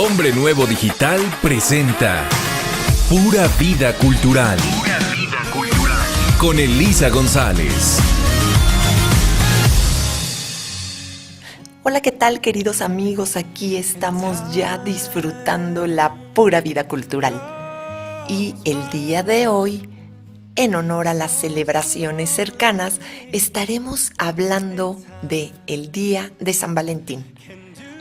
Hombre Nuevo Digital presenta Pura Vida Cultural. Pura Vida Cultural. Con Elisa González. Hola, ¿qué tal, queridos amigos? Aquí estamos ya disfrutando la pura vida cultural. Y el día de hoy, en honor a las celebraciones cercanas, estaremos hablando de el Día de San Valentín.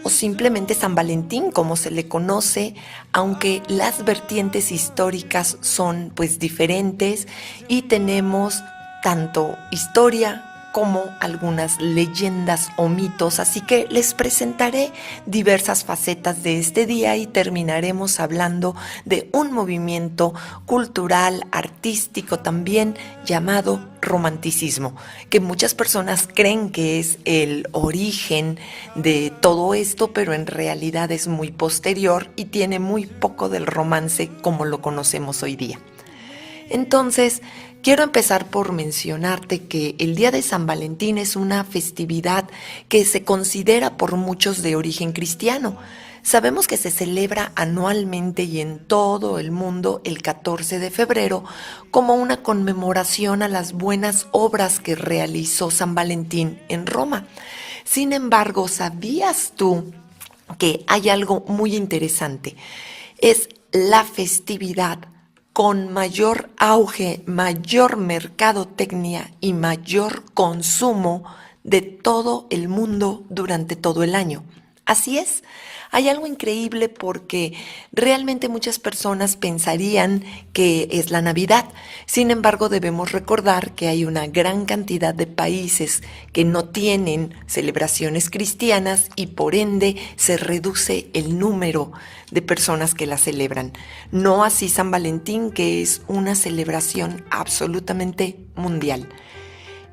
O simplemente San Valentín, como se le conoce, aunque las vertientes históricas son pues diferentes y tenemos tanto historia como algunas leyendas o mitos, así que les presentaré diversas facetas de este día y terminaremos hablando de un movimiento cultural, artístico también llamado romanticismo, que muchas personas creen que es el origen de todo esto, pero en realidad es muy posterior y tiene muy poco del romance como lo conocemos hoy día. Entonces, quiero empezar por mencionarte que el Día de San Valentín es una festividad que se considera por muchos de origen cristiano. Sabemos que se celebra anualmente y en todo el mundo el 14 de febrero como una conmemoración a las buenas obras que realizó San Valentín en Roma. Sin embargo, ¿sabías tú que hay algo muy interesante? Es la festividad con mayor auge, mayor mercadotecnia y mayor consumo de todo el mundo durante todo el año. Así es, hay algo increíble porque realmente muchas personas pensarían que es la Navidad. Sin embargo, debemos recordar que hay una gran cantidad de países que no tienen celebraciones cristianas y por ende se reduce el número de personas que la celebran. No así San Valentín, que es una celebración absolutamente mundial.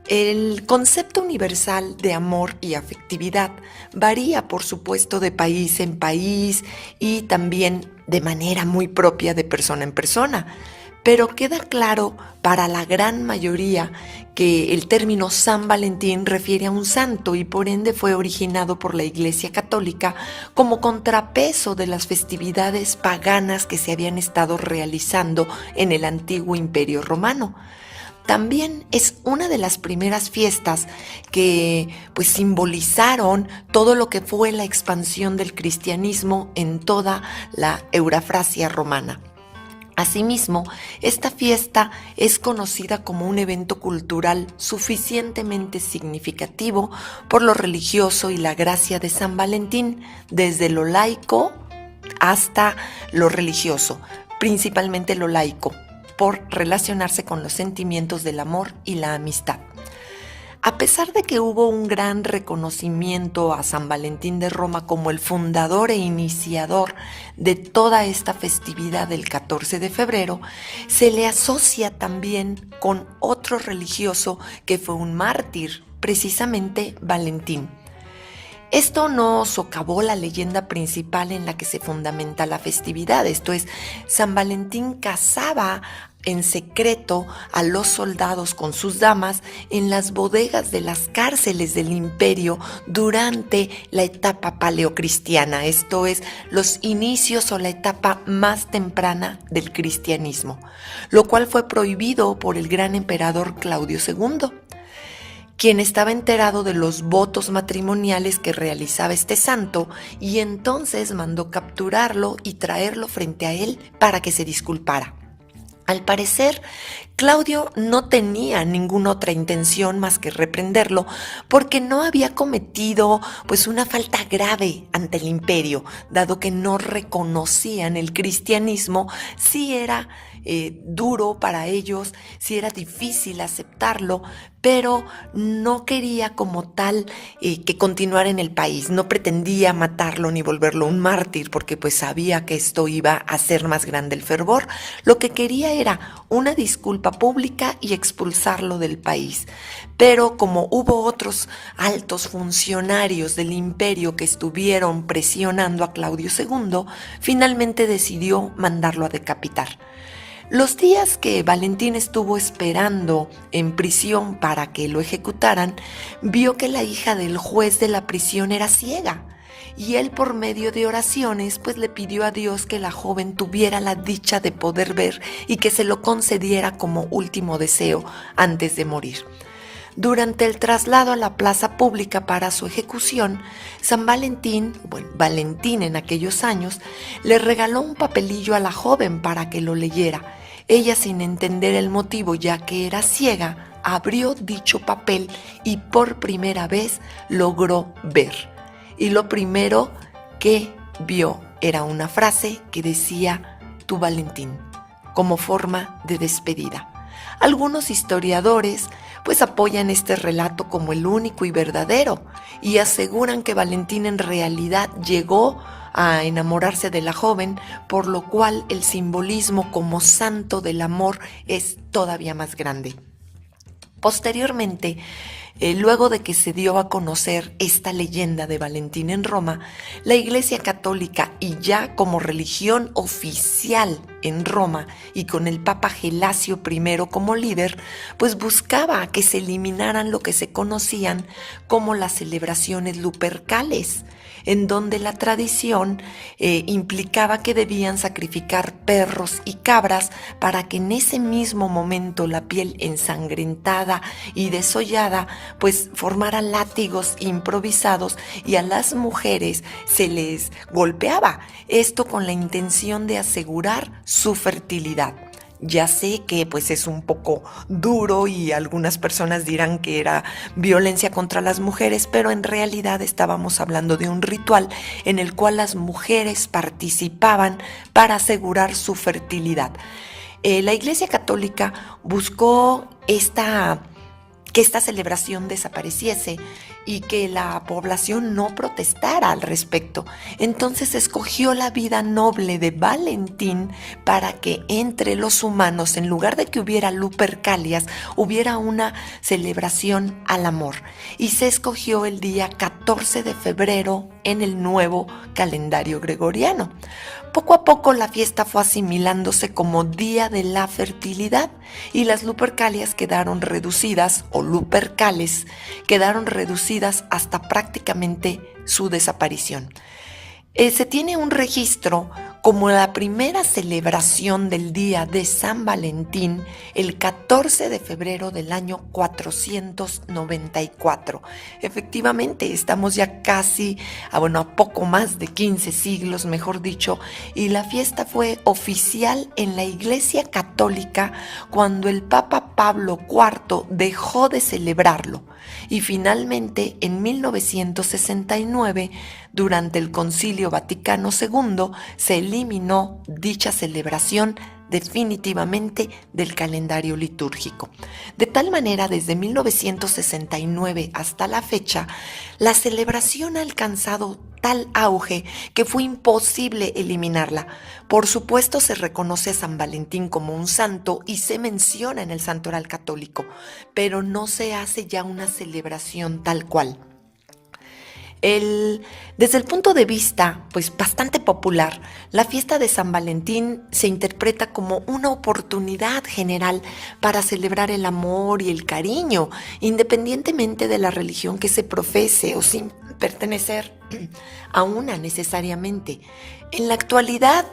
El concepto universal de amor y afectividad varía, por supuesto, de país en país y también de manera muy propia de persona en persona. Pero queda claro para la gran mayoría que el término San Valentín refiere a un santo y por ende fue originado por la Iglesia Católica como contrapeso de las festividades paganas que se habían estado realizando en el antiguo Imperio Romano. También es una de las primeras fiestas que pues simbolizaron todo lo que fue la expansión del cristianismo en toda la Eurafrasia romana. Asimismo, esta fiesta es conocida como un evento cultural suficientemente significativo por lo religioso y la gracia de San Valentín, desde lo laico hasta lo religioso, principalmente lo laico, por relacionarse con los sentimientos del amor y la amistad. A pesar de que hubo un gran reconocimiento a San Valentín de Roma como el fundador e iniciador de toda esta festividad del 14 de febrero, se le asocia también con otro religioso que fue un mártir, precisamente Valentín. Esto no socavó la leyenda principal en la que se fundamenta la festividad, esto es, San Valentín casaba en secreto a los soldados con sus damas en las bodegas de las cárceles del imperio durante la etapa paleocristiana, esto es, los inicios o la etapa más temprana del cristianismo, lo cual fue prohibido por el gran emperador Claudio II. Quien estaba enterado de los votos matrimoniales que realizaba este santo y entonces mandó capturarlo y traerlo frente a él para que se disculpara. Al parecer, Claudio no tenía ninguna otra intención más que reprenderlo porque no había cometido pues una falta grave ante el imperio, dado que no reconocían el cristianismo, si era duro para ellos, si era difícil aceptarlo, pero no quería como tal que continuara en el país, no pretendía matarlo ni volverlo un mártir porque pues sabía que esto iba a hacer más grande el fervor, lo que quería era una disculpa pública y expulsarlo del país. Pero como hubo otros altos funcionarios del imperio que estuvieron presionando a Claudio II, finalmente decidió mandarlo a decapitar. Los días que Valentín estuvo esperando en prisión para que lo ejecutaran, vio que la hija del juez de la prisión era ciega y él por medio de oraciones pues le pidió a Dios que la joven tuviera la dicha de poder ver y que se lo concediera como último deseo antes de morir. Durante el traslado a la plaza pública para su ejecución, San Valentín, Valentín en aquellos años, le regaló un papelillo a la joven para que lo leyera. Ella, sin entender el motivo ya que era ciega, abrió dicho papel y por primera vez logró ver. Y lo primero que vio era una frase que decía "Tu Valentín", como forma de despedida. Algunos historiadores pues apoyan este relato como el único y verdadero y aseguran que Valentín en realidad llegó a enamorarse de la joven, por lo cual el simbolismo como santo del amor es todavía más grande. Posteriormente, luego de que se dio a conocer esta leyenda de Valentín en Roma, la Iglesia Católica, y ya como religión oficial en Roma y con el Papa Gelasio I como líder, pues buscaba que se eliminaran lo que se conocían como las celebraciones lupercales, en donde la tradición implicaba que debían sacrificar perros y cabras para que en ese mismo momento la piel ensangrentada y desollada pues formara látigos improvisados y a las mujeres se les golpeaba, esto con la intención de asegurar su fertilidad. Ya sé que pues es un poco duro y algunas personas dirán que era violencia contra las mujeres, pero en realidad estábamos hablando de un ritual en el cual las mujeres participaban para asegurar su fertilidad. La Iglesia Católica buscó que esta celebración desapareciese y que la población no protestara al respecto. Entonces escogió la vida noble de Valentín para que entre los humanos, en lugar de que hubiera lupercalias, hubiera una celebración al amor. Y se escogió el día 14 de febrero en el nuevo calendario gregoriano. Poco a poco la fiesta fue asimilándose como Día de la Fertilidad y las lupercalias quedaron reducidas, o lupercales, quedaron reducidas hasta prácticamente su desaparición. Se tiene un registro como la primera celebración del día de San Valentín el 14 de febrero del año 494. Efectivamente, estamos ya casi a poco más de 15 siglos, mejor dicho, y la fiesta fue oficial en la Iglesia Católica cuando el Papa Pablo IV dejó de celebrarlo. Y finalmente, en 1969, durante el Concilio Vaticano II, se eliminó dicha celebración definitivamente del calendario litúrgico. De tal manera, desde 1969 hasta la fecha, la celebración ha alcanzado tal auge que fue imposible eliminarla. Por supuesto, se reconoce a San Valentín como un santo y se menciona en el santoral católico, pero no se hace ya una celebración tal cual. Desde el punto de vista bastante popular, la fiesta de San Valentín se interpreta como una oportunidad general para celebrar el amor y el cariño, independientemente de la religión que se profese o sin pertenecer a una necesariamente. En la actualidad,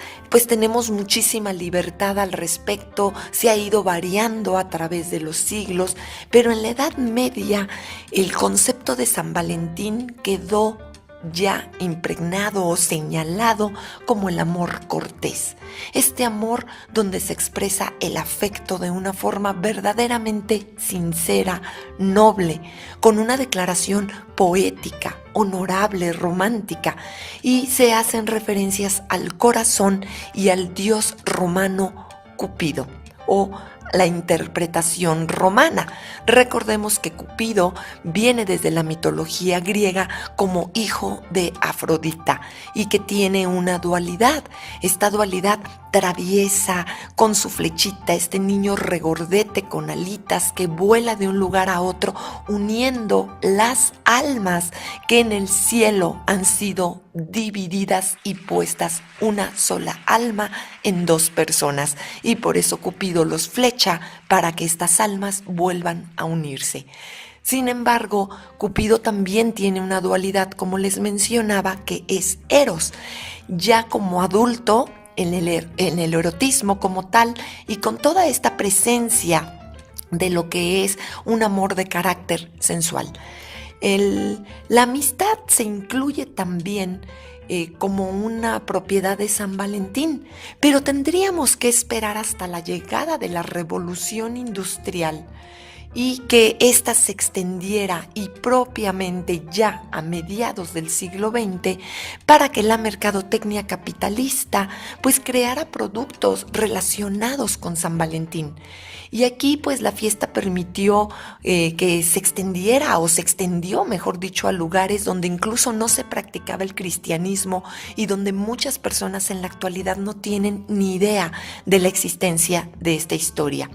tenemos muchísima libertad al respecto, se ha ido variando a través de los siglos, pero en la Edad Media el concepto de San Valentín quedó ya impregnado o señalado como el amor cortés. Este amor donde se expresa el afecto de una forma verdaderamente sincera, noble, con una declaración poética, honorable, romántica, y se hacen referencias al corazón y al dios romano Cupido, o la interpretación romana. Recordemos que Cupido viene desde la mitología griega como hijo de Afrodita y que tiene una dualidad. Esta dualidad traviesa con su flechita, este niño regordete con alitas que vuela de un lugar a otro, uniendo las almas que en el cielo han sido divididas y puestas una sola alma en dos personas, y por eso Cupido los flecha para que estas almas vuelvan a unirse. Sin embargo, Cupido también tiene una dualidad, como les mencionaba, que es Eros. Ya como adulto, en el erotismo como tal, y con toda esta presencia de lo que es un amor de carácter sensual. La amistad se incluye también como una propiedad de San Valentín, pero tendríamos que esperar hasta la llegada de la Revolución Industrial y que ésta se extendiera y propiamente ya a mediados del siglo XX para que la mercadotecnia capitalista pues creara productos relacionados con San Valentín. Y aquí pues la fiesta permitió que se extendiera o se extendió, mejor dicho, a lugares donde incluso no se practicaba el cristianismo y donde muchas personas en la actualidad no tienen ni idea de la existencia de esta historia.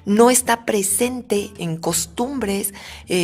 No está presente en costumbres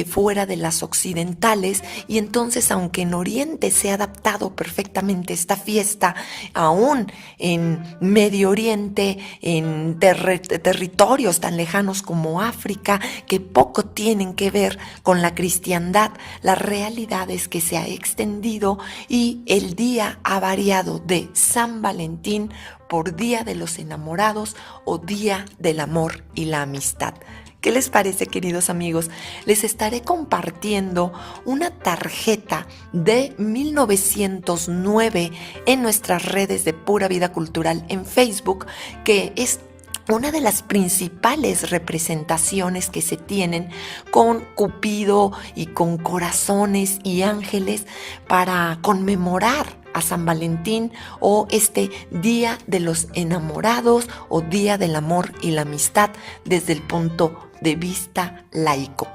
fuera de las occidentales, y entonces aunque en Oriente se ha adaptado perfectamente esta fiesta, aún en Medio Oriente, en territorios tan lejanos como África, que poco tienen que ver con la cristiandad, la realidad es que se ha extendido y el día ha variado de San Valentín por Día de los Enamorados o Día del Amor y la Amistad. ¿Qué les parece, queridos amigos? Les estaré compartiendo una tarjeta de 1909 en nuestras redes de Pura Vida Cultural en Facebook, que es una de las principales representaciones que se tienen con Cupido y con corazones y ángeles para conmemorar a San Valentín o este Día de los Enamorados o Día del Amor y la Amistad desde el punto de vista laico.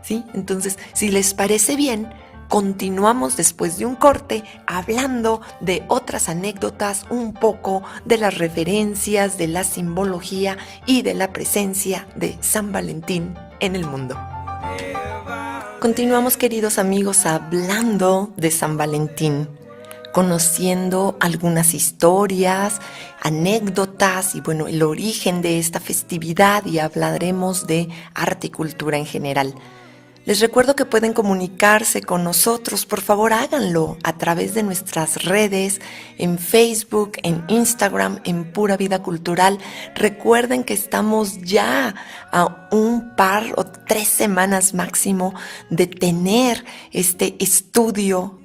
¿Sí? Entonces, si les parece bien, continuamos después de un corte hablando de otras anécdotas, un poco de las referencias, de la simbología y de la presencia de San Valentín en el mundo. Continuamos, queridos amigos, hablando de San Valentín, conociendo algunas historias, anécdotas y bueno, el origen de esta festividad, y hablaremos de arte y cultura en general. Les recuerdo que pueden comunicarse con nosotros, por favor háganlo a través de nuestras redes, en Facebook, en Instagram, en Pura Vida Cultural. Recuerden que estamos ya a un par o 3 semanas máximo de tener este estudio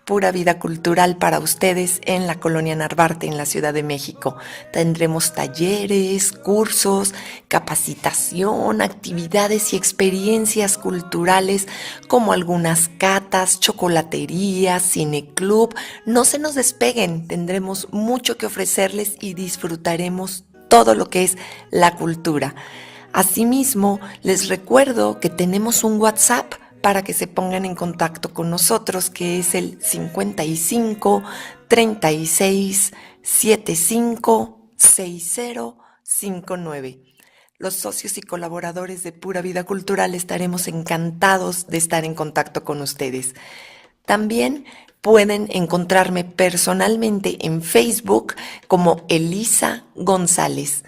Pura Vida Cultural para ustedes en la Colonia Narvarte, en la Ciudad de México. Tendremos talleres, cursos, capacitación, actividades y experiencias culturales como algunas catas, chocolaterías, cineclub. No se nos despeguen, tendremos mucho que ofrecerles y disfrutaremos todo lo que es la cultura. Asimismo, les recuerdo que tenemos un WhatsApp para que se pongan en contacto con nosotros, que es el 55 36 75 6059. Los socios y colaboradores de Pura Vida Cultural estaremos encantados de estar en contacto con ustedes. También pueden encontrarme personalmente en Facebook como Elisa González.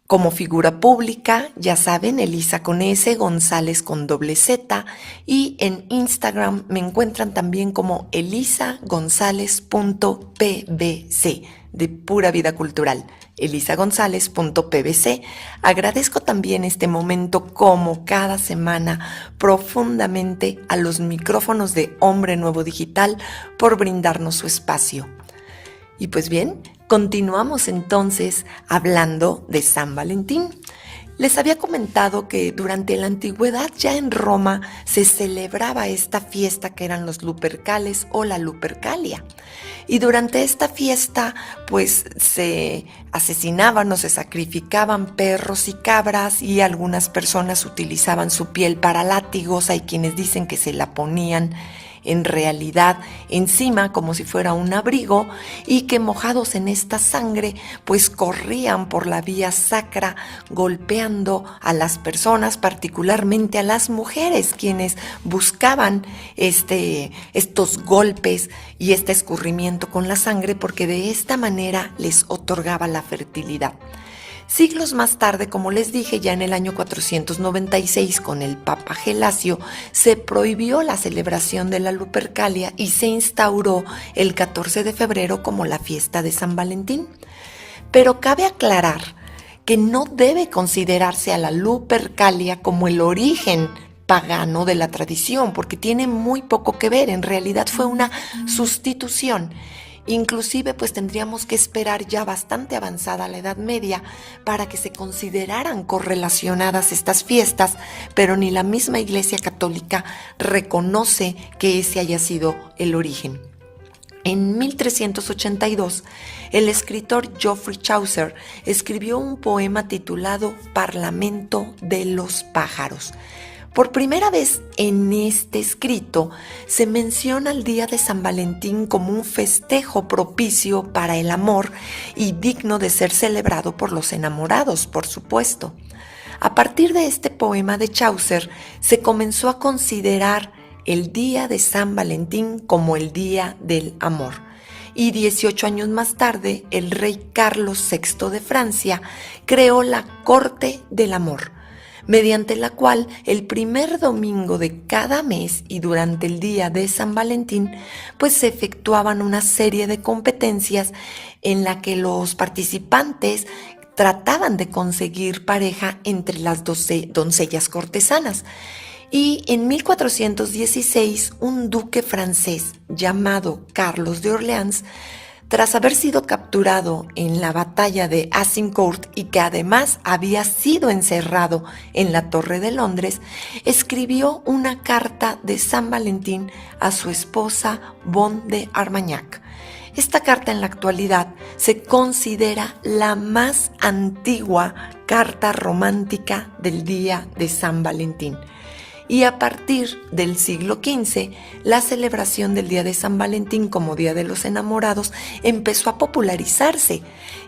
Como figura pública, ya saben, Elisa con S, González con doble Z, y en Instagram me encuentran también como elisagonzalez.pbc, de Pura Vida Cultural, elisagonzalez.pbc. Agradezco también este momento, como cada semana, profundamente a los micrófonos de Hombre Nuevo Digital por brindarnos su espacio. Y pues bien, continuamos entonces hablando de San Valentín. Les había comentado que durante la antigüedad ya en Roma se celebraba esta fiesta que eran los Lupercales o la Lupercalia. Y durante esta fiesta pues se asesinaban o se sacrificaban perros y cabras, y algunas personas utilizaban su piel para látigos. Hay quienes dicen que se la ponían en realidad encima como si fuera un abrigo, y que mojados en esta sangre pues corrían por la vía sacra golpeando a las personas, particularmente a las mujeres, quienes buscaban estos golpes y este escurrimiento con la sangre, porque de esta manera les otorgaba la fertilidad. Siglos más tarde, como les dije, ya en el año 496 con el Papa Gelasio, se prohibió la celebración de la Lupercalia y se instauró el 14 de febrero como la fiesta de San Valentín. Pero cabe aclarar que no debe considerarse a la Lupercalia como el origen pagano de la tradición, porque tiene muy poco que ver, en realidad fue una sustitución. Inclusive pues tendríamos que esperar ya bastante avanzada la Edad Media para que se consideraran correlacionadas estas fiestas, pero ni la misma Iglesia Católica reconoce que ese haya sido el origen. En 1382, el escritor Geoffrey Chaucer escribió un poema titulado Parlamento de los pájaros. Por primera vez en este escrito se menciona el día de San Valentín como un festejo propicio para el amor y digno de ser celebrado por los enamorados, por supuesto. A partir de este poema de Chaucer se comenzó a considerar el día de San Valentín como el día del amor. Y 18 años más tarde, el rey Carlos VI de Francia creó la Corte del Amor, mediante la cual el primer domingo de cada mes y durante el día de San Valentín, pues se efectuaban una serie de competencias en la que los participantes trataban de conseguir pareja entre las doncellas cortesanas. Y en 1416, un duque francés llamado Carlos de Orleans, tras haber sido capturado en la batalla de Azincourt y que además había sido encerrado en la Torre de Londres, escribió una carta de San Valentín a su esposa Bonne de Armagnac. Esta carta en la actualidad se considera la más antigua carta romántica del día de San Valentín. Y a partir del siglo XV, la celebración del Día de San Valentín como Día de los Enamorados empezó a popularizarse.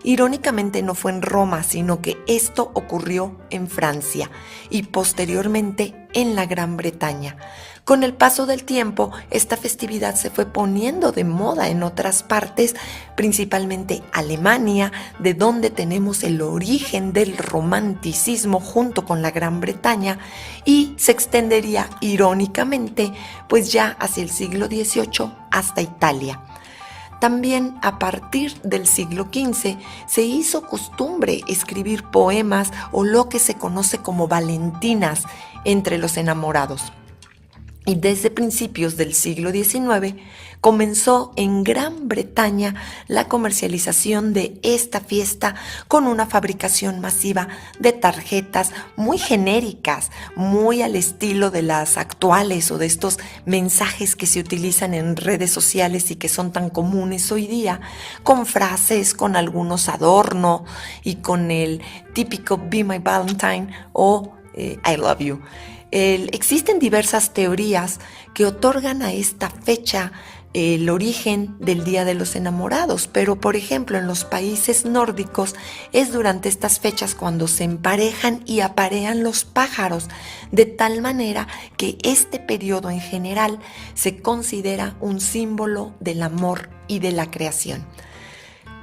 Irónicamente no fue en Roma, sino que esto ocurrió en Francia y posteriormente en la Gran Bretaña. Con el paso del tiempo, esta festividad se fue poniendo de moda en otras partes, principalmente Alemania, de donde tenemos el origen del romanticismo junto con la Gran Bretaña, y se extendería irónicamente, pues ya hacia el siglo XVIII hasta Italia. También a partir del siglo XV se hizo costumbre escribir poemas o lo que se conoce como valentinas entre los enamorados. Y desde principios del siglo XIX comenzó en Gran Bretaña la comercialización de esta fiesta con una fabricación masiva de tarjetas muy genéricas, muy al estilo de las actuales o de estos mensajes que se utilizan en redes sociales y que son tan comunes hoy día, con frases, con algunos adornos y con el típico Be My Valentine o I Love You. Existen diversas teorías que otorgan a esta fecha el origen del Día de los Enamorados, pero por ejemplo en los países nórdicos es durante estas fechas cuando se emparejan y aparean los pájaros, de tal manera que este periodo en general se considera un símbolo del amor y de la creación.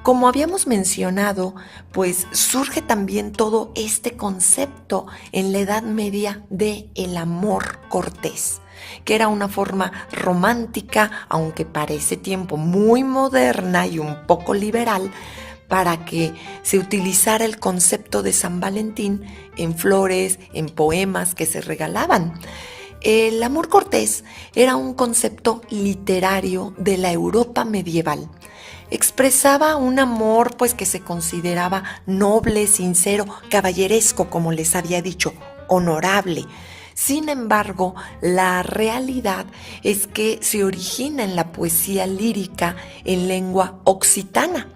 Como habíamos mencionado, pues surge también todo este concepto en la Edad Media de el amor cortés, que era una forma romántica, aunque para ese tiempo muy moderna y un poco liberal, para que se utilizara el concepto de San Valentín en flores, en poemas que se regalaban. El amor cortés era un concepto literario de la Europa medieval. Expresaba un amor pues que se consideraba noble, sincero, caballeresco, como les había dicho, honorable. Sin embargo, la realidad es que se origina en la poesía lírica en lengua occitana.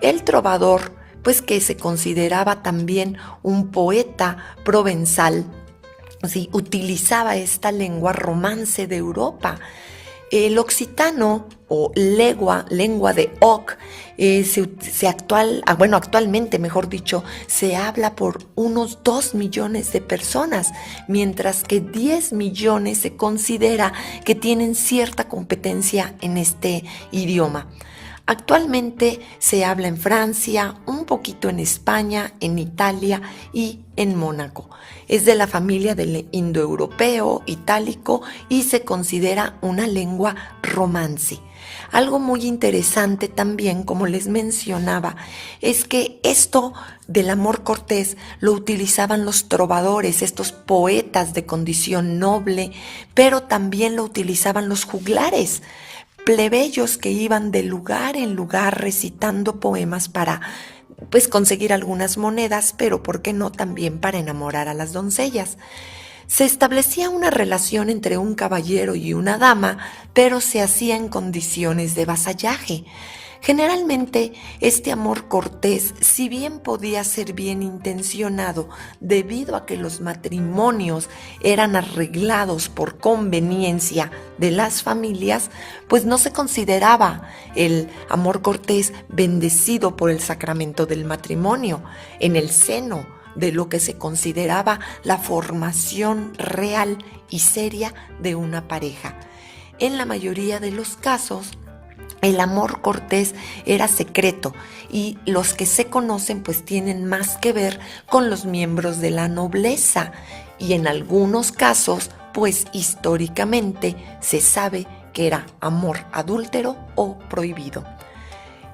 El trovador, pues que se consideraba también un poeta provenzal, sí, utilizaba esta lengua romance de Europa. El occitano o lengua de Oc, actualmente, mejor dicho, se habla por unos 2 millones de personas, mientras que 10 millones se considera que tienen cierta competencia en este idioma. Actualmente se habla en Francia, un poquito en España, en Italia y en Mónaco. Es de la familia del indoeuropeo, itálico y se considera una lengua romance. Algo muy interesante también, como les mencionaba, es que esto del amor cortés lo utilizaban los trovadores, estos poetas de condición noble, pero también lo utilizaban los juglares, plebeyos que iban de lugar en lugar recitando poemas para pues conseguir algunas monedas, pero por qué no también para enamorar a las doncellas. Se establecía una relación entre un caballero y una dama, pero se hacía en condiciones de vasallaje. Generalmente, este amor cortés, si bien podía ser bien intencionado, debido a que los matrimonios eran arreglados por conveniencia de las familias, pues no se consideraba el amor cortés bendecido por el sacramento del matrimonio en el seno de lo que se consideraba la formación real y seria de una pareja. En la mayoría de los casos, el amor cortés era secreto y los que se conocen pues tienen más que ver con los miembros de la nobleza y en algunos casos pues históricamente se sabe que era amor adúltero o prohibido.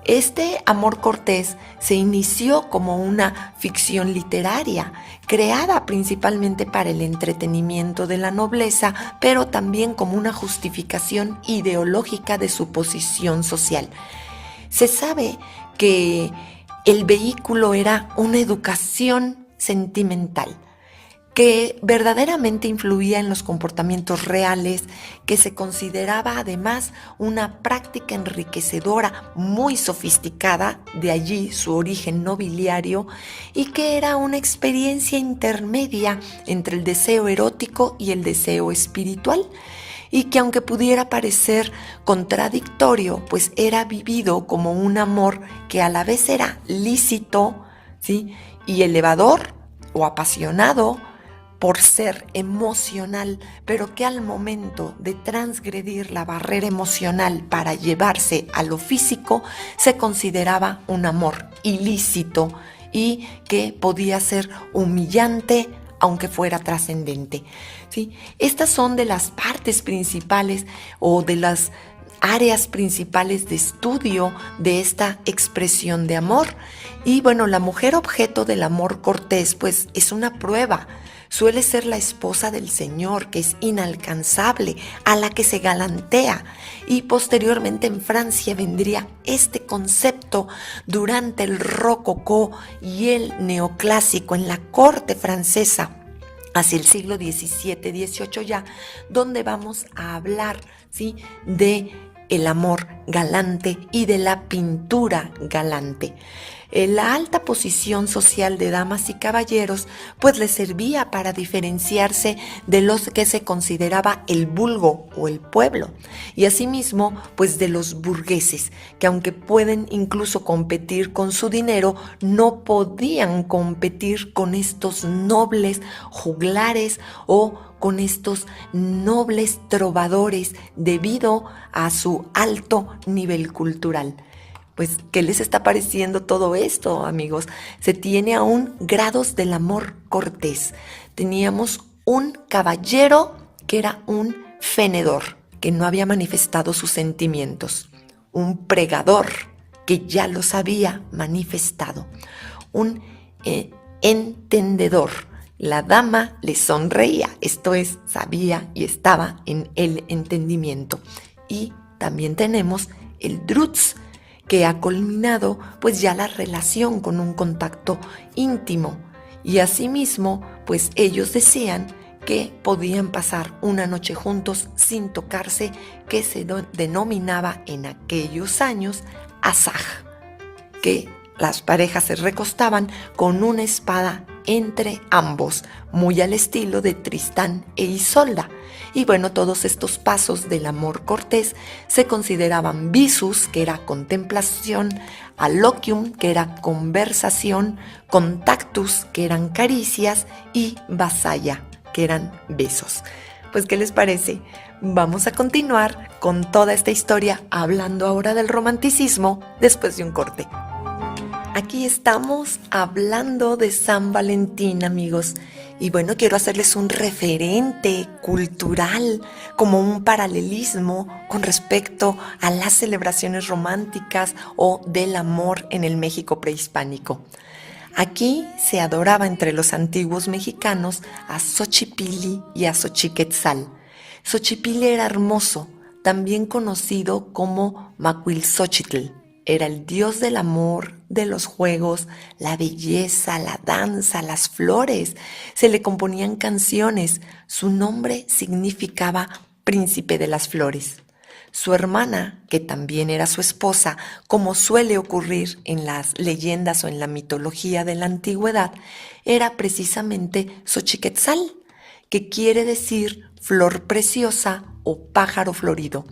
Este amor cortés se inició como una ficción literaria, creada principalmente para el entretenimiento de la nobleza, pero también como una justificación ideológica de su posición social. Se sabe que el vehículo era una educación sentimental, que verdaderamente influía en los comportamientos reales, que se consideraba además una práctica enriquecedora muy sofisticada, de allí su origen nobiliario, y que era una experiencia intermedia entre el deseo erótico y el deseo espiritual, y que aunque pudiera parecer contradictorio, pues era vivido como un amor que a la vez era lícito, ¿sí?, y elevador o apasionado, por ser emocional, pero que al momento de transgredir la barrera emocional para llevarse a lo físico, se consideraba un amor ilícito y que podía ser humillante aunque fuera trascendente. ¿Sí? Estas son de las partes principales o de las áreas principales de estudio de esta expresión de amor. Y bueno, la mujer objeto del amor cortés pues es una prueba. Suele ser la esposa del Señor, que es inalcanzable, a la que se galantea. Y posteriormente en Francia vendría este concepto durante el rococó y el neoclásico en la corte francesa, hacia el siglo XVII, XVIII ya, donde vamos a hablar, ¿sí?, de el amor galante y de la pintura galante. La alta posición social de damas y caballeros pues les servía para diferenciarse de los que se consideraba el vulgo o el pueblo, y asimismo pues de los burgueses, que aunque pueden incluso competir con su dinero, no podían competir con estos nobles juglares o con estos nobles trovadores debido a su alto nivel cultural. Pues, ¿qué les está pareciendo todo esto, amigos? Se tiene aún grados del amor cortés. Teníamos un caballero que era un fenedor, que no había manifestado sus sentimientos. Un pregador, que ya los había manifestado. Un entendedor. La dama le sonreía, esto es, sabía y estaba en el entendimiento. Y también tenemos el drutz, que ha culminado pues ya la relación con un contacto íntimo, y asimismo pues ellos decían que podían pasar una noche juntos sin tocarse, que se denominaba en aquellos años asaj, que las parejas se recostaban con una espada entre ambos, muy al estilo de Tristán e Isolda. Y bueno, todos estos pasos del amor cortés se consideraban visus, que era contemplación, alocium, que era conversación, contactus, que eran caricias, y vasalla, que eran besos. Pues, ¿qué les parece? Vamos a continuar con toda esta historia hablando ahora del romanticismo después de un corte. Aquí estamos hablando de San Valentín, amigos. Y bueno, quiero hacerles un referente cultural, como un paralelismo con respecto a las celebraciones románticas o del amor en el México prehispánico. Aquí se adoraba entre los antiguos mexicanos a Xochipilli y a Xochiquetzal. Xochipilli era hermoso, también conocido como Macuilxochitl. Era el dios del amor, de los juegos, la belleza, la danza, las flores. Se le componían canciones. Su nombre significaba príncipe de las flores. Su hermana, que también era su esposa, como suele ocurrir en las leyendas o en la mitología de la antigüedad, era precisamente Xochiquetzal, que quiere decir flor preciosa o pájaro florido.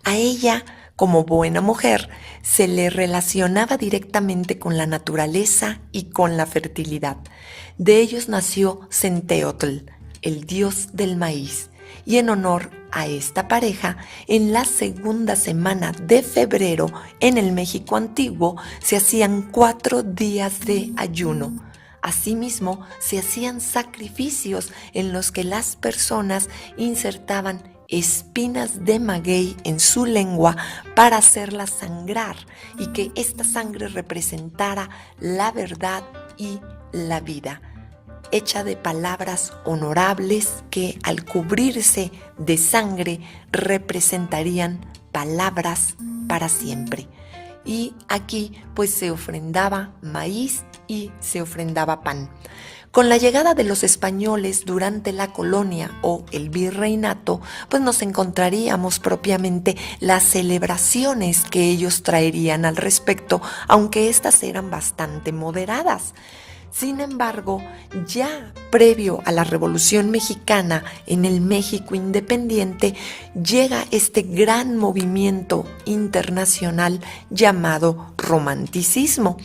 A ella, como buena mujer, se le relacionaba directamente con la naturaleza y con la fertilidad. De ellos nació Centeotl, el dios del maíz, y en honor a esta pareja, en la segunda semana de febrero, en el México antiguo, se hacían 4 días de ayuno. Asimismo, se hacían sacrificios en los que las personas insertaban espinas de maguey en su lengua para hacerla sangrar y que esta sangre representara la verdad y la vida, hecha de palabras honorables que al cubrirse de sangre representarían palabras para siempre. Y aquí pues se ofrendaba maíz y se ofrendaba pan. Con la llegada de los españoles durante la colonia o el virreinato, pues nos encontraríamos propiamente las celebraciones que ellos traerían al respecto, aunque estas eran bastante moderadas. Sin embargo, ya previo a la Revolución Mexicana en el México independiente, llega este gran movimiento internacional llamado romanticismo.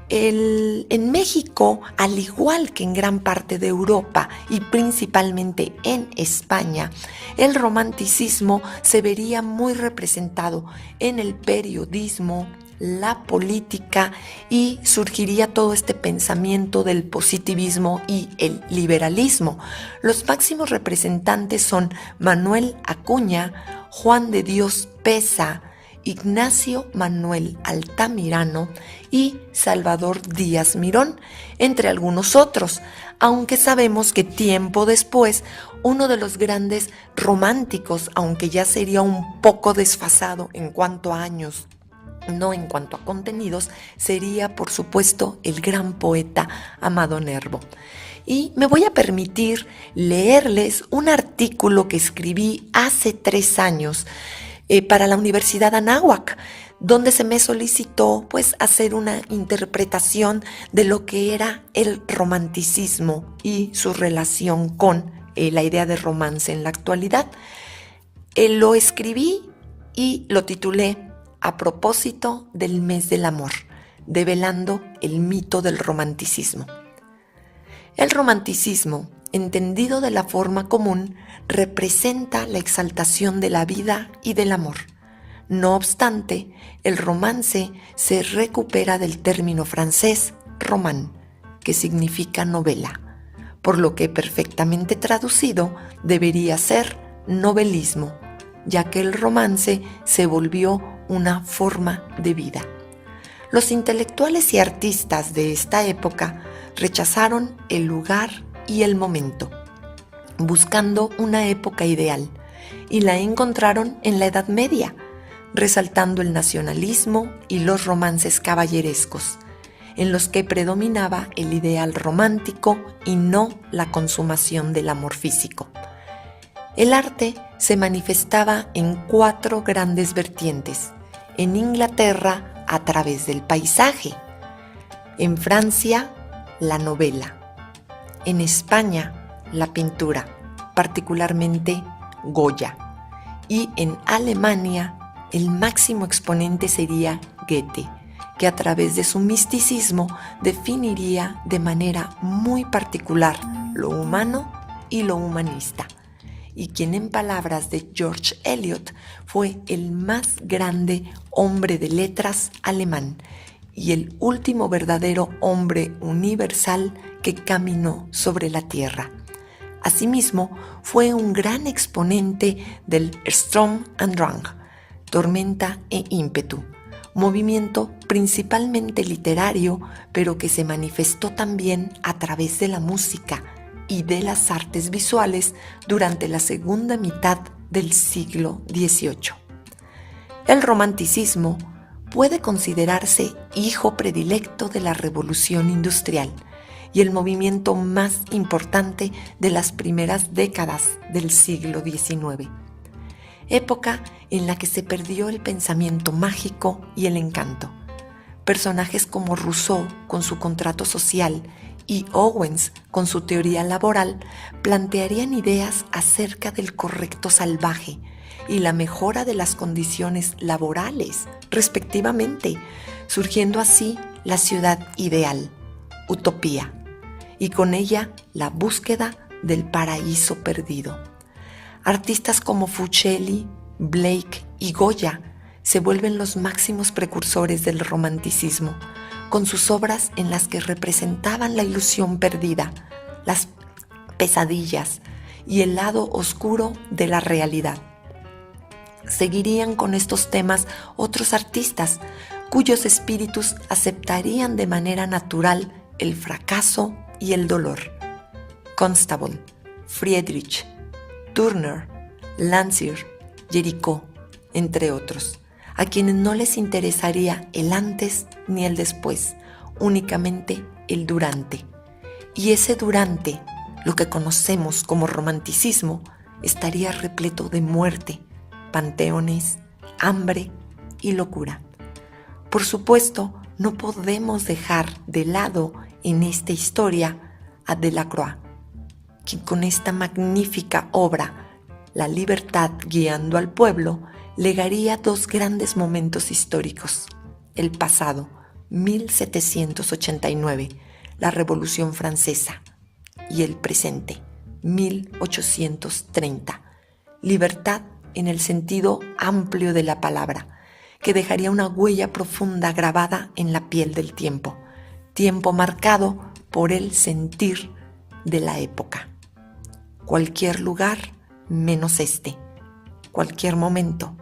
En México, al igual que en gran parte de Europa y principalmente en España, el romanticismo se vería muy representado en el periodismo, la política, y surgiría todo este pensamiento del positivismo y el liberalismo. Los máximos representantes son Manuel Acuña, Juan de Dios Peza, Ignacio Manuel Altamirano y Salvador Díaz Mirón, entre algunos otros, aunque sabemos que tiempo después uno de los grandes románticos, aunque ya sería un poco desfasado en cuanto a años, no en cuanto a contenidos, sería por supuesto el gran poeta Amado Nervo. Y me voy a permitir leerles un artículo que escribí hace 3 años para la Universidad Anáhuac, donde se me solicitó pues hacer una interpretación de lo que era el romanticismo y su relación con la idea de romance en la actualidad. Lo escribí y lo titulé A propósito del mes del amor, develando el mito del romanticismo. El romanticismo, entendido de la forma común, representa la exaltación de la vida y del amor. No obstante, el romance se recupera del término francés roman, que significa novela, por lo que perfectamente traducido debería ser novelismo, ya que el romance se volvió una forma de vida. Los intelectuales y artistas de esta época rechazaron el lugar y el momento, buscando una época ideal, y la encontraron en la Edad Media, resaltando el nacionalismo y los romances caballerescos, en los que predominaba el ideal romántico y no la consumación del amor físico. El arte se manifestaba en 4 grandes vertientes: en Inglaterra a través del paisaje, en Francia la novela, en España la pintura, particularmente Goya, y en Alemania el máximo exponente sería Goethe, que a través de su misticismo definiría de manera muy particular lo humano y lo humanista. y quien en palabras de George Eliot fue el más grande hombre de letras alemán y el último verdadero hombre universal que caminó sobre la tierra. Asimismo, fue un gran exponente del Sturm und Drang, tormenta e ímpetu, movimiento principalmente literario, pero que se manifestó también a través de la música y de las artes visuales durante la segunda mitad del siglo XVIII. El romanticismo puede considerarse hijo predilecto de la Revolución Industrial y el movimiento más importante de las primeras décadas del siglo XIX, época en la que se perdió el pensamiento mágico y el encanto. Personajes como Rousseau con su contrato social y Owens con su teoría laboral plantearían ideas acerca del correcto salvaje y la mejora de las condiciones laborales, respectivamente, surgiendo así la ciudad ideal, utopía, y con ella la búsqueda del paraíso perdido. Artistas como Fuseli, Blake y Goya se vuelven los máximos precursores del romanticismo, con sus obras en las que representaban la ilusión perdida, las pesadillas y el lado oscuro de la realidad. Seguirían con estos temas otros artistas cuyos espíritus aceptarían de manera natural el fracaso y el dolor. Constable, Friedrich, Turner, Landseer, Géricault, entre otros, a quienes no les interesaría el antes ni el después, únicamente el durante. Y ese durante, lo que conocemos como romanticismo, estaría repleto de muerte, panteones, hambre y locura. Por supuesto, no podemos dejar de lado en esta historia a Delacroix, quien con esta magnífica obra, La libertad guiando al pueblo, legaría dos grandes momentos históricos: el pasado, 1789, la Revolución Francesa, y el presente, 1830, libertad en el sentido amplio de la palabra, que dejaría una huella profunda grabada en la piel del tiempo, tiempo marcado por el sentir de la época. Cualquier lugar menos este, cualquier momento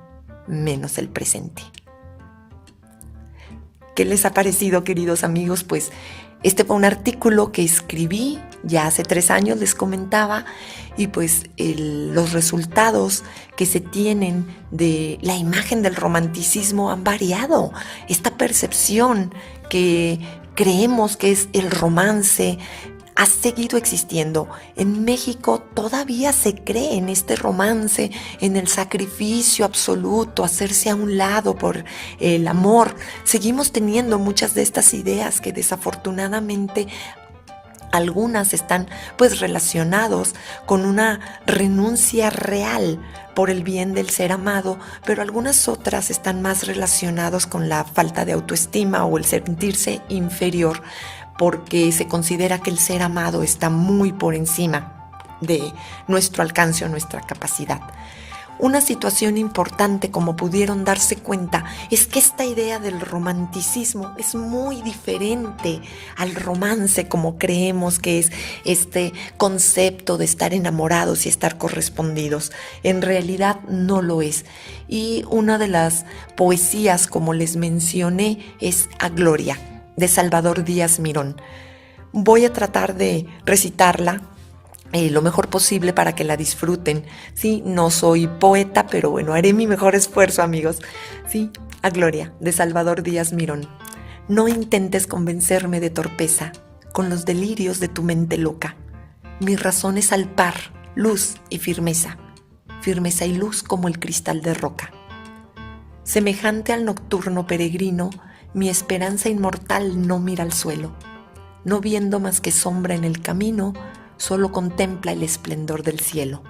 menos el presente. ¿Qué les ha parecido, queridos amigos? Pues este fue un artículo que escribí ya hace 3 años, les comentaba, y pues los resultados que se tienen de la imagen del romanticismo han variado. Esta percepción que creemos que es el romance ha seguido existiendo. En México todavía se cree en este romance, en el sacrificio absoluto, hacerse a un lado por el amor. Seguimos teniendo muchas de estas ideas que desafortunadamente algunas están pues relacionados con una renuncia real por el bien del ser amado, pero algunas otras están más relacionados con la falta de autoestima o el sentirse inferior, porque se considera que el ser amado está muy por encima de nuestro alcance o nuestra capacidad. Una situación importante, como pudieron darse cuenta, es que esta idea del romanticismo es muy diferente al romance como creemos que es este concepto de estar enamorados y estar correspondidos. En realidad no lo es. Y una de las poesías, como les mencioné, es A Gloria, de Salvador Díaz Mirón. Voy a tratar de recitarla lo mejor posible para que la disfruten. Sí, no soy poeta, pero bueno, haré mi mejor esfuerzo, amigos. Sí, A Gloria, de Salvador Díaz Mirón. No intentes convencerme de torpeza con los delirios de tu mente loca. Mi razón es al par, luz y firmeza, firmeza y luz como el cristal de roca. Semejante al nocturno peregrino, mi esperanza inmortal no mira al suelo. No viendo más que sombra en el camino, solo contempla el esplendor del cielo.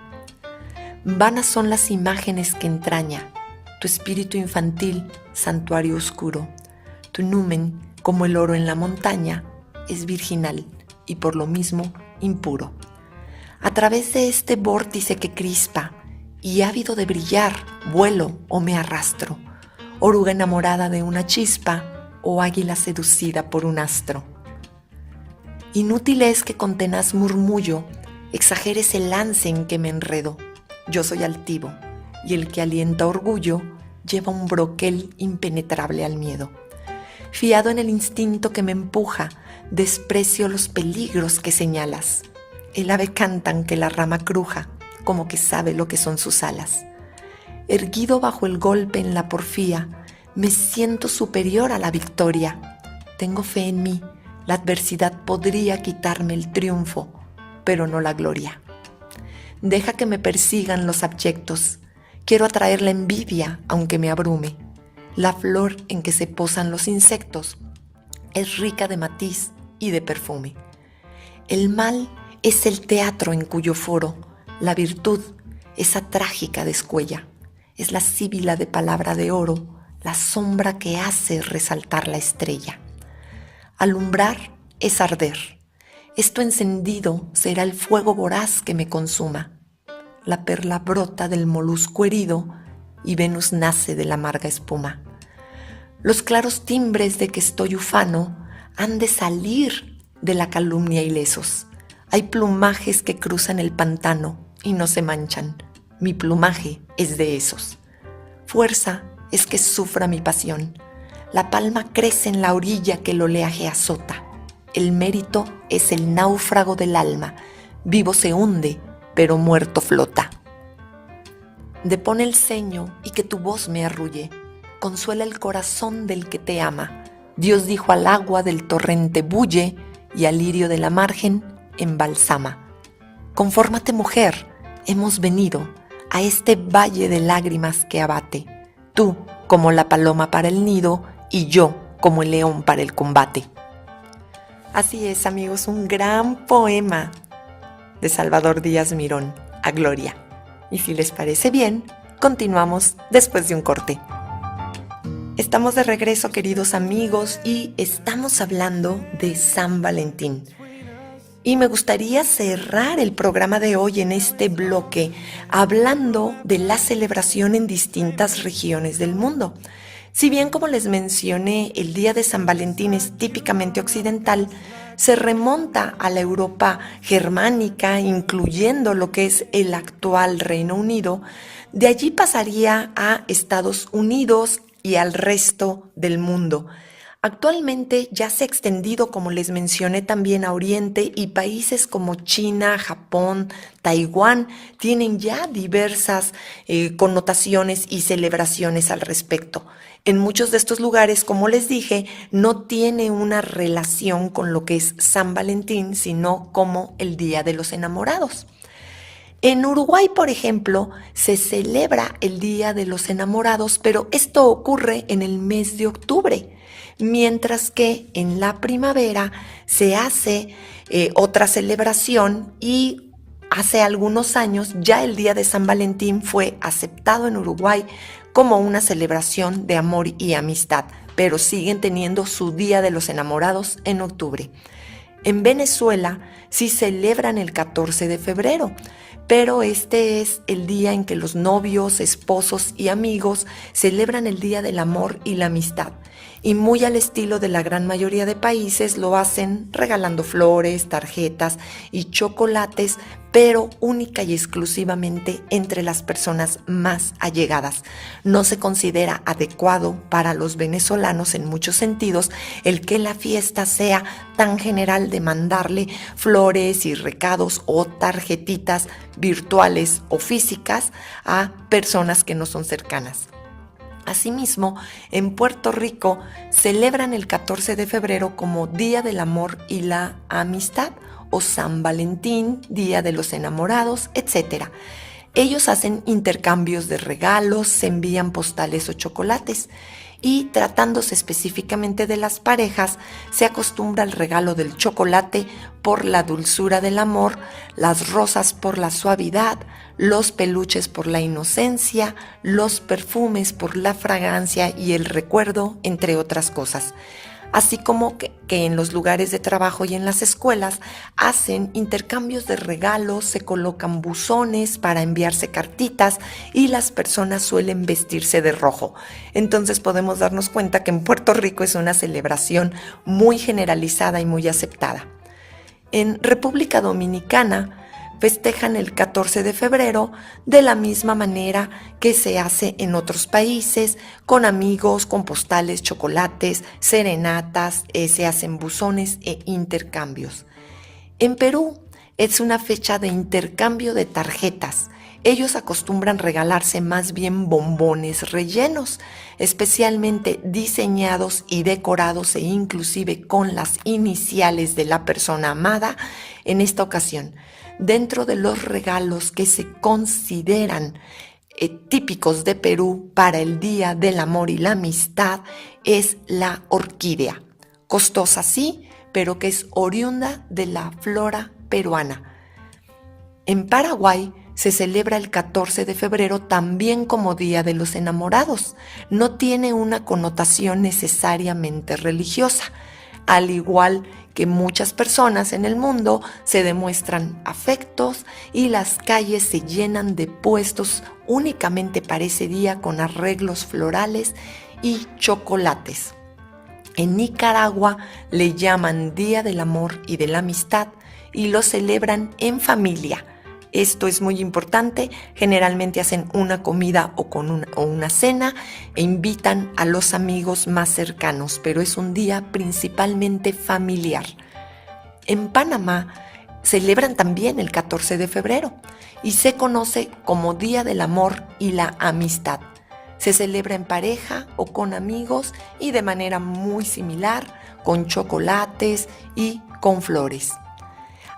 Vanas son las imágenes que entraña tu espíritu infantil, santuario oscuro. Tu numen, como el oro en la montaña, es virginal y por lo mismo impuro. A través de este vórtice que crispa y ávido de brillar, vuelo o me arrastro, oruga enamorada de una chispa o águila seducida por un astro. Inútil es que con tenaz murmullo exageres el lance en que me enredo. Yo soy altivo y el que alienta orgullo lleva un broquel impenetrable al miedo. Fiado en el instinto que me empuja, desprecio los peligros que señalas. El ave canta aunque la rama cruja, como que sabe lo que son sus alas. Erguido bajo el golpe en la porfía, me siento superior a la victoria. Tengo fe en mí, la adversidad podría quitarme el triunfo, pero no la gloria. Deja que me persigan los abyectos, quiero atraer la envidia aunque me abrume. La flor en que se posan los insectos es rica de matiz y de perfume. El mal es el teatro en cuyo foro la virtud, esa trágica descuella, es la síbila de palabra de oro, la sombra que hace resaltar la estrella. Alumbrar es arder, esto encendido será el fuego voraz que me consuma. La perla brota del molusco herido y Venus nace de la amarga espuma. Los claros timbres de que estoy ufano han de salir de la calumnia ilesos. Hay plumajes que cruzan el pantano y no se manchan. Mi plumaje es de esos. Fuerza es que sufra mi pasión. La palma crece en la orilla que el oleaje azota. El mérito es el náufrago del alma. Vivo se hunde, pero muerto flota. Depone el ceño y que tu voz me arrulle. Consuela el corazón del que te ama. Dios dijo al agua del torrente bulle y al lirio de la margen embalsama. Confórmate, mujer, hemos venido a este valle de lágrimas que abate. Tú como la paloma para el nido y yo como el león para el combate. Así es, amigos, un gran poema de Salvador Díaz Mirón, a Gloria. Y si les parece bien, continuamos después de un corte. Estamos de regreso, queridos amigos, y estamos hablando de San Valentín. Y me gustaría cerrar el programa de hoy en este bloque hablando de la celebración en distintas regiones del mundo. Si bien, como les mencioné, el Día de San Valentín es típicamente occidental, se remonta a la Europa germánica, incluyendo lo que es el actual Reino Unido. De allí pasaría a Estados Unidos y al resto del mundo. Actualmente ya se ha extendido, como les mencioné, también a Oriente, y países como China, Japón, Taiwán tienen ya diversas connotaciones y celebraciones al respecto. En muchos de estos lugares, como les dije, no tiene una relación con lo que es San Valentín, sino como el Día de los Enamorados. En Uruguay, por ejemplo, se celebra el Día de los Enamorados, pero esto ocurre en el mes de octubre. Mientras que en la primavera se hace otra celebración, y hace algunos años ya el Día de San Valentín fue aceptado en Uruguay como una celebración de amor y amistad, pero siguen teniendo su Día de los Enamorados en octubre. En Venezuela sí celebran el 14 de febrero, pero este es el día en que los novios, esposos y amigos celebran el Día del Amor y la Amistad. Y muy al estilo de la gran mayoría de países lo hacen regalando flores, tarjetas y chocolates, pero única y exclusivamente entre las personas más allegadas. No se considera adecuado para los venezolanos en muchos sentidos el que la fiesta sea tan general de mandarle flores y recados o tarjetitas virtuales o físicas a personas que no son cercanas. Asimismo, en Puerto Rico celebran el 14 de febrero como Día del Amor y la Amistad, o San Valentín, Día de los Enamorados, etc. Ellos hacen intercambios de regalos, se envían postales o chocolates, y tratándose específicamente de las parejas, se acostumbra el regalo del chocolate por la dulzura del amor, las rosas por la suavidad, los peluches por la inocencia, los perfumes por la fragancia y el recuerdo, entre otras cosas. así como que en los lugares de trabajo y en las escuelas hacen intercambios de regalos, se colocan buzones para enviarse cartitas y las personas suelen vestirse de rojo. Entonces podemos darnos cuenta que en Puerto Rico es una celebración muy generalizada y muy aceptada. En República Dominicana festejan el 14 de febrero de la misma manera que se hace en otros países, con amigos, con postales, chocolates, serenatas, se hacen buzones e intercambios. En Perú es una fecha de intercambio de tarjetas. Ellos acostumbran regalarse más bien bombones rellenos, especialmente diseñados y decorados e inclusive con las iniciales de la persona amada. En esta ocasión, dentro de los regalos que se consideran típicos de Perú para el Día del Amor y la Amistad es la orquídea, costosa sí, pero que es oriunda de la flora peruana. En Paraguay se celebra el 14 de febrero también como Día de los Enamorados. No tiene una connotación necesariamente religiosa. Al igual que muchas personas en el mundo, se demuestran afectos y las calles se llenan de puestos únicamente para ese día con arreglos florales y chocolates. En Nicaragua le llaman Día del Amor y de la Amistad y lo celebran en familia. Esto es muy importante, generalmente hacen una comida o una cena e invitan a los amigos más cercanos, pero es un día principalmente familiar. En Panamá celebran también el 14 de febrero y se conoce como Día del Amor y la Amistad. Se celebra en pareja o con amigos y de manera muy similar, con chocolates y con flores.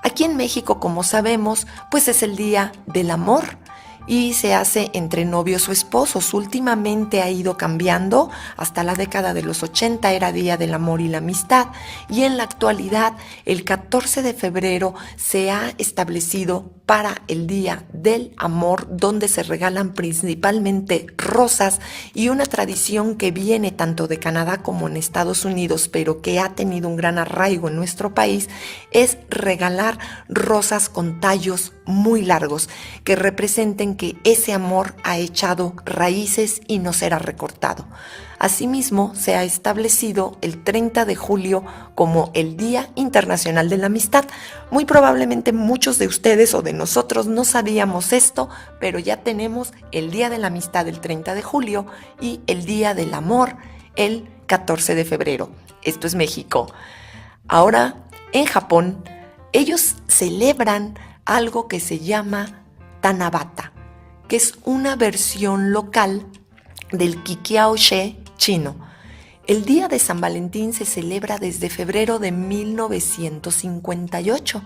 Aquí en México, como sabemos, pues es el Día del Amor y se hace entre novios o esposos. Últimamente ha ido cambiando, hasta la década de los 80 era Día del Amor y la Amistad y en la actualidad el 14 de febrero se ha establecido para el Día del Amor, donde se regalan principalmente rosas y una tradición que viene tanto de Canadá como en Estados Unidos, pero que ha tenido un gran arraigo en nuestro país, es regalar rosas con tallos muy largos que representen que ese amor ha echado raíces y no será recortado. Asimismo, se ha establecido el 30 de julio como el Día Internacional de la Amistad. Muy probablemente muchos de ustedes o de nosotros no sabíamos esto, pero ya tenemos el Día de la Amistad el 30 de julio y el Día del Amor el 14 de febrero. Esto es México. Ahora, en Japón, ellos celebran algo que se llama Tanabata, que es una versión local del Kikiao-she chino. El Día de San Valentín se celebra desde febrero de 1958,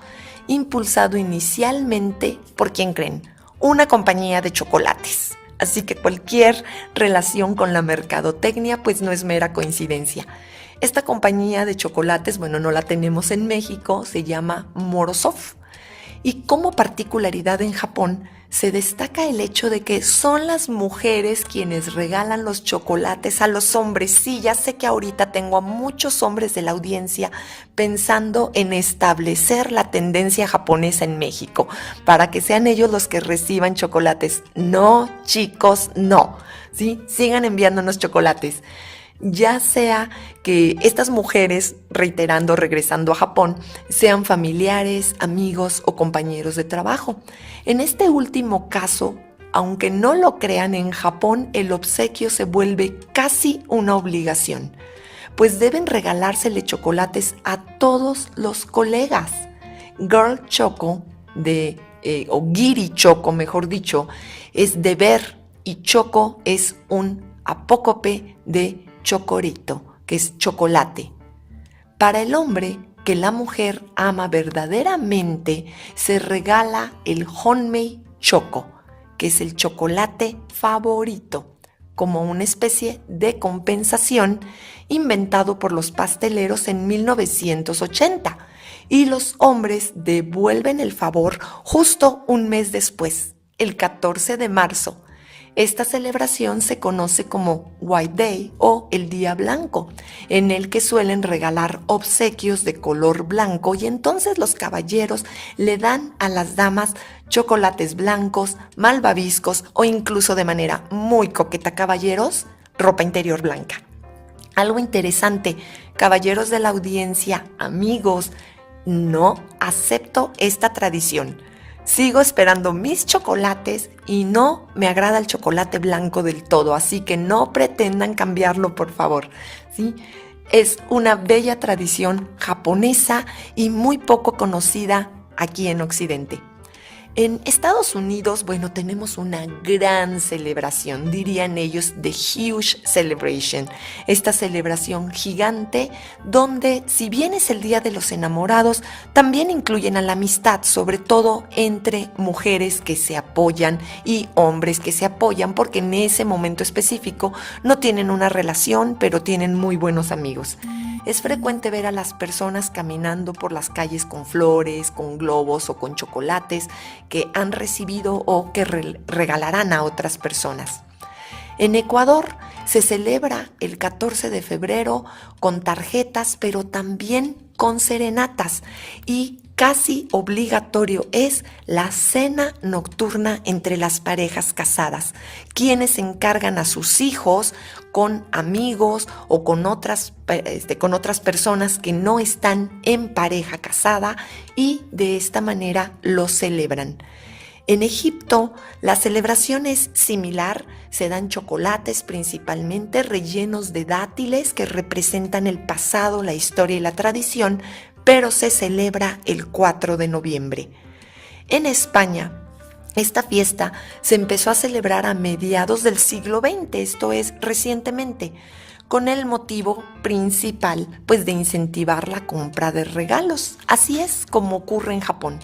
impulsado inicialmente por, ¿quién creen? Una compañía de chocolates. Así que cualquier relación con la mercadotecnia pues no es mera coincidencia. Esta compañía de chocolates, bueno, no la tenemos en México, se llama Morozov. Y como particularidad en Japón, se destaca el hecho de que son las mujeres quienes regalan los chocolates a los hombres. Sí, ya sé que ahorita tengo a muchos hombres de la audiencia pensando en establecer la tendencia japonesa en México, para que sean ellos los que reciban chocolates. No, chicos, no. ¿Sí? Sigan enviándonos chocolates. Ya sea que estas mujeres, reiterando, regresando a Japón, sean familiares, amigos o compañeros de trabajo. En este último caso, aunque no lo crean, en Japón el obsequio se vuelve casi una obligación, pues deben regalársele chocolates a todos los colegas. Girl Choco, o Giri Choco, mejor dicho, es deber y Choco es un apócope de chocorito, que es chocolate. Para el hombre que la mujer ama verdaderamente, se regala el Honmei Choco, que es el chocolate favorito, como una especie de compensación inventado por los pasteleros en 1980. Y los hombres devuelven el favor justo un mes después, el 14 de marzo. Esta celebración se conoce como White Day o el Día Blanco, en el que suelen regalar obsequios de color blanco y entonces los caballeros le dan a las damas chocolates blancos, malvaviscos o incluso de manera muy coqueta, caballeros, ropa interior blanca. Algo interesante, caballeros de la audiencia, amigos, no acepto esta tradición. Sigo esperando mis chocolates y no me agrada el chocolate blanco del todo, así que no pretendan cambiarlo, por favor, ¿sí? Es una bella tradición japonesa y muy poco conocida aquí en Occidente. En Estados Unidos, bueno, tenemos una gran celebración, dirían ellos, the huge celebration, esta celebración gigante donde, si bien es el Día de los Enamorados, también incluyen a la amistad, sobre todo entre mujeres que se apoyan y hombres que se apoyan, porque en ese momento específico no tienen una relación, pero tienen muy buenos amigos. Es frecuente ver a las personas caminando por las calles con flores, con globos o con chocolates que han recibido o que regalarán a otras personas. En Ecuador se celebra el 14 de febrero con tarjetas, pero también con serenatas, y casi obligatorio es la cena nocturna entre las parejas casadas, quienes encargan a sus hijos con amigos o con otras personas que no están en pareja casada, y de esta manera lo celebran. En Egipto, la celebración es similar, se dan chocolates principalmente rellenos de dátiles que representan el pasado, la historia y la tradición, pero se celebra el 4 de noviembre. En España, esta fiesta se empezó a celebrar a mediados del siglo XX, esto es recientemente, con el motivo principal, pues, de incentivar la compra de regalos. Así es como ocurre en Japón.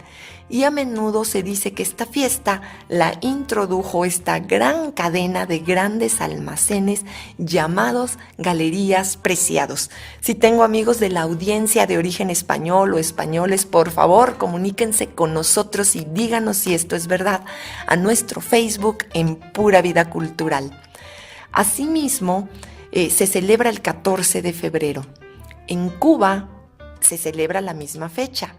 Y a menudo se dice que esta fiesta la introdujo esta gran cadena de grandes almacenes llamados Galerías Preciados. Si tengo amigos de la audiencia de origen español o españoles, por favor, comuníquense con nosotros y díganos si esto es verdad a nuestro Facebook en Pura Vida Cultural. Asimismo, se celebra el 14 de febrero. En Cuba se celebra la misma fecha.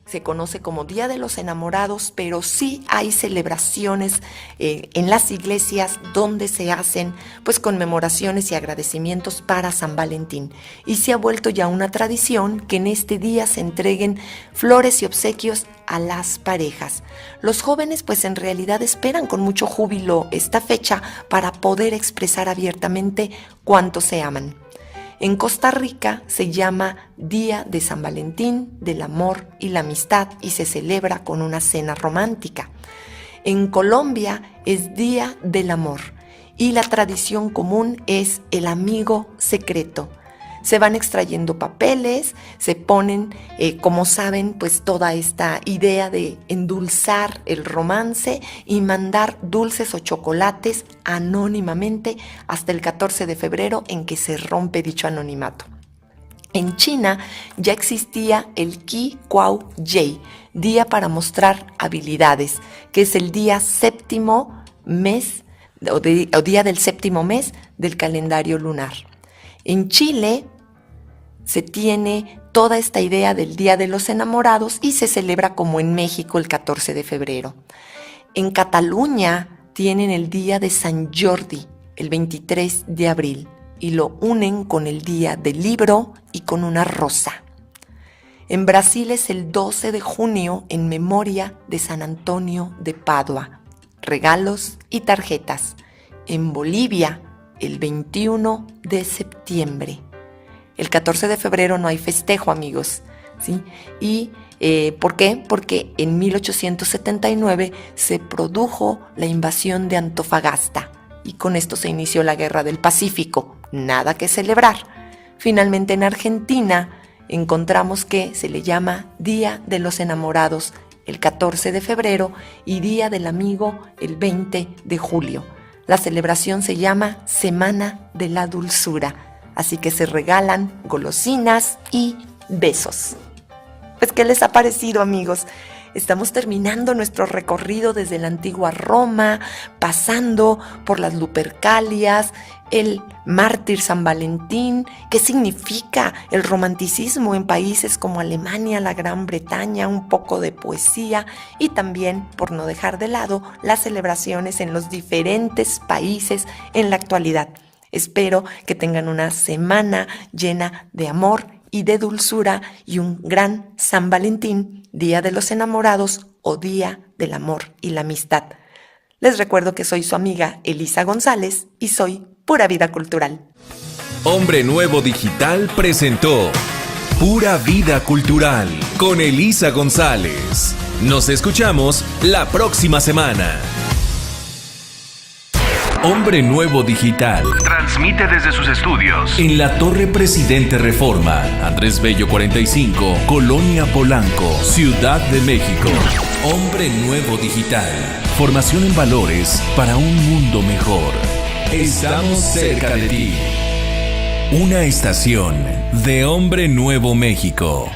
Se conoce como Día de los Enamorados, pero sí hay celebraciones en las iglesias donde se hacen, pues, conmemoraciones y agradecimientos para San Valentín. Y se ha vuelto ya una tradición que en este día se entreguen flores y obsequios a las parejas. Los jóvenes, pues, en realidad esperan con mucho júbilo esta fecha para poder expresar abiertamente cuánto se aman. En Costa Rica se llama Día de San Valentín, del amor y la amistad, y se celebra con una cena romántica. En Colombia es Día del Amor y la tradición común es el amigo secreto. Se van extrayendo papeles, se ponen, como saben, pues toda esta idea de endulzar el romance y mandar dulces o chocolates anónimamente hasta el 14 de febrero en que se rompe dicho anonimato. En China ya existía el Qi Kuao Yei, día para mostrar habilidades, que es el día séptimo mes o día del séptimo mes del calendario lunar. En Chile se tiene toda esta idea del Día de los Enamorados y se celebra como en México el 14 de febrero. En Cataluña tienen el Día de San Jordi, el 23 de abril, y lo unen con el Día del Libro y con una rosa. En Brasil es el 12 de junio en memoria de San Antonio de Padua, regalos y tarjetas. En Bolivia, el 21 de septiembre. El 14 de febrero no hay festejo, amigos, ¿sí? ¿Y por qué? Porque en 1879 se produjo la invasión de Antofagasta y con esto se inició la Guerra del Pacífico. Nada que celebrar. Finalmente, en Argentina encontramos que se le llama Día de los Enamorados el 14 de febrero y Día del Amigo el 20 de julio. La celebración se llama Semana de la Dulzura. Así que se regalan golosinas y besos. Pues, ¿qué les ha parecido, amigos? Estamos terminando nuestro recorrido desde la antigua Roma, pasando por las Lupercalias, el mártir San Valentín, qué significa el romanticismo en países como Alemania, la Gran Bretaña, un poco de poesía y también, por no dejar de lado, las celebraciones en los diferentes países en la actualidad. Espero que tengan una semana llena de amor y de dulzura y un gran San Valentín, Día de los Enamorados o Día del Amor y la Amistad. Les recuerdo que soy su amiga Elisa González y soy Pura Vida Cultural. Hombre Nuevo Digital presentó Pura Vida Cultural con Elisa González. Nos escuchamos la próxima semana. Hombre Nuevo Digital transmite desde sus estudios en la Torre Presidente Reforma, Andrés Bello 45, Colonia Polanco, Ciudad de México. Hombre Nuevo Digital. Formación en valores para un mundo mejor. Estamos cerca de ti. Una estación de Hombre Nuevo México.